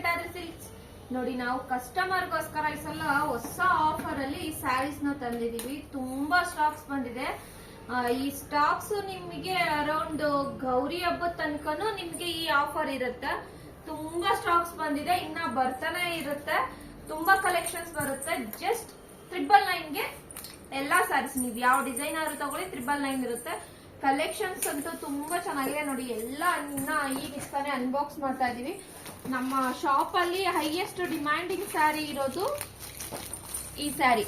Venkatadri silks. ನೋಡಿ ನಾವು ಕಸ್ಟಮರ್ಗೋಸ್ಕರ ಈ ಸಲ ಹೊಸ ಆಫರ್ ಅಲ್ಲಿ ಈ ಸ್ಯಾರೀಸ್ ನ ತಂದಿದೀವಿ. ತುಂಬಾ ಸ್ಟಾಕ್ಸ್ ಬಂದಿದೆ. ಈ ಸ್ಟಾಕ್ಸ್ ನಿಮಗೆ ಅರೌಂಡ್ ಗೌರಿ ಹಬ್ಬದ ತನಕನೂ ನಿಮ್ಗೆ ಈ ಆಫರ್ ಇರುತ್ತೆ. ತುಂಬಾ ಸ್ಟಾಕ್ಸ್ ಬಂದಿದೆ, ಇನ್ನ ಬರ್ತಾನೆ ಇರುತ್ತೆ. ತುಂಬಾ ಕಲೆಕ್ಷನ್ಸ್ ಬರುತ್ತೆ. ಜಸ್ಟ್ 999 ಗೆ ಎಲ್ಲಾ ಸ್ಯಾರೀಸ್. ನೀವು ಯಾವ ಡಿಸೈನ್ ಆದ್ರೂ ತಗೊಳ್ಳಿ 999 ಇರುತ್ತೆ. ಕಲೆಕ್ಷನ್ಸ್ ಅಂತೂ ತುಂಬಾ ಚೆನ್ನಾಗಿದೆ ನೋಡಿ. ಎಲ್ಲ ಇನ್ನ ಈಗ ಇಷ್ಟಾನೆ ಅನ್ಬಾಕ್ಸ್ ಮಾಡ್ತಾ ಇದೀವಿ. ನಮ್ಮ ಶಾಪ್ ಅಲ್ಲಿ ಹೈಯೆಸ್ಟ್ ಡಿಮ್ಯಾಂಡಿಂಗ್ ಸ್ಯಾರಿ ಇರೋದು ಈ ಸ್ಯಾರಿ,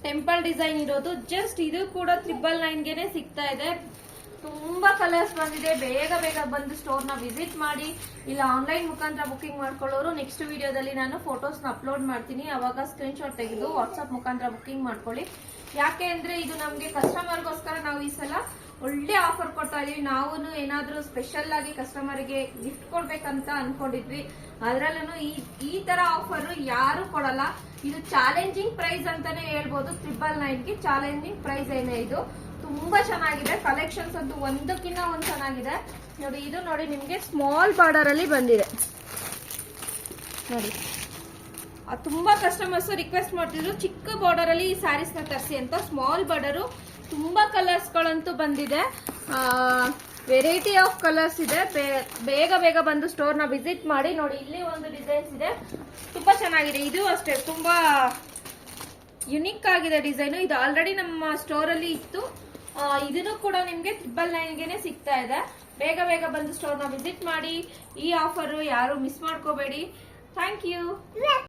ಟೆಂಪಲ್ ಡಿಸೈನ್ ಇರೋದು. ಜಸ್ಟ್ ಇದು ಕೂಡ 999 ಗೆನೆ ಸಿಗ್ತಾ ಇದೆ. ತುಂಬಾ ಕಲರ್ಸ್ ಬಂದಿದೆ. ಬೇಗ ಬೇಗ ಬಂದು ಸ್ಟೋರ್ ನ ವಿಸಿಟ್ ಮಾಡಿ. ಇಲ್ಲ ಆನ್ಲೈನ್ ಮುಖಾಂತರ ಬುಕಿಂಗ್ ಮಾಡ್ಕೊಳ್ಳೋರು ನೆಕ್ಸ್ಟ್ ವಿಡಿಯೋದಲ್ಲಿ ನಾನು ಫೋಟೋಸ್ ನ ಅಪ್ಲೋಡ್ ಮಾಡ್ತೀನಿ. ಅವಾಗ ಸ್ಕ್ರೀನ್ ಶಾಟ್ ತೆಗೆದು ವಾಟ್ಸ್ಆಪ್ ಮುಖಾಂತರ ಬುಕಿಂಗ್ ಮಾಡ್ಕೊಳ್ಳಿ. ಯಾಕೆ ಅಂದ್ರೆ ಇದು ನಮ್ಗೆ ಕಸ್ಟಮರ್ಗೋಸ್ಕರ ನಾವು ಈ ಸಲ ಒಳ್ಳೆ ಆಫರ್ ಕೊಡ್ತಾ ಇದೀವಿ. ನಾವು ಏನಾದ್ರೂ ಸ್ಪೆಷಲ್ ಆಗಿ ಕಸ್ಟಮರ್ ಗೆ ಗಿಫ್ಟ್ ಕೊಡ್ಬೇಕಂತ ಅನ್ಕೊಂಡಿದ್ವಿ. ಅದ್ರಲ್ಲೂ ಈ ತರ ಆಫರ್ ಯಾರು ಕೊಡಲ್ಲ. ಇದು ಚಾಲೆಂಜಿಂಗ್ ಪ್ರೈಸ್ ಅಂತಾನೆ ಹೇಳ್ಬೋದು. 999 ಗೆ ಚಾಲೆಂಜಿಂಗ್ ಪ್ರೈಸ್ ಏನೇ ಇದು. ತುಂಬಾ ಚೆನ್ನಾಗಿದೆ. ಕಲೆಕ್ಷನ್ಸ್ ಅಂತೂ ಒಂದಕ್ಕಿಂತ ಒಂದ್ ಚೆನ್ನಾಗಿದೆ ನೋಡಿ. ಇದು ನೋಡಿ ನಿಮ್ಗೆ ಸ್ಮಾಲ್ ಬಾರ್ಡರ್ ಅಲ್ಲಿ ಬಂದಿದೆ ನೋಡಿ. ತುಂಬಾ ಕಸ್ಟಮರ್ಸ್ ರಿಕ್ವೆಸ್ಟ್ ಮಾಡ್ತಿದ್ರು ಚಿಕ್ಕ ಬಾರ್ಡರ್ ಅಲ್ಲಿ ಈ ಸ್ಯಾರೀಸ್ ನ ತರಿಸಿ ಅಂತ. ಸ್ಮಾಲ್ ಬಾರ್ಡರ್, ತುಂಬಾ ಕಲರ್ಸ್ ಗಳಂತೂ ಬಂದಿದೆ. ವೆರೈಟಿ ಆಫ್ ಕಲರ್ಸ್ ಇದೆ. ಬೇಗ ಬೇಗ ಬಂದು ಸ್ಟೋರ್ ನ ವಿಸಿಟ್ ಮಾಡಿ. ನೋಡಿ ಇಲ್ಲಿ ಒಂದು ಡಿಸೈನ್ಸ್ ಇದೆ, ತುಂಬಾ ಚೆನ್ನಾಗಿದೆ. ಇದು ಅಷ್ಟೇ ತುಂಬಾ ಯುನಿಕ್ ಆಗಿದೆ ಡಿಸೈನ್. ಇದು ಆಲ್ರೆಡಿ ನಮ್ಮ ಸ್ಟೋರ್ ಅಲ್ಲಿ ಇತ್ತು. ಇದನ್ನು ಕೂಡ ನಿಮ್ಗೆ 999 ಗೆನೆ ಸಿಗ್ತಾ ಇದೆ. ಬೇಗ ಬೇಗ ಬಂದು ಸ್ಟೋರ್ ನ ವಿಸಿಟ್ ಮಾಡಿ. ಈ ಆಫರ್ ಯಾರು ಮಿಸ್ ಮಾಡ್ಕೋಬೇಡಿ. Thank you.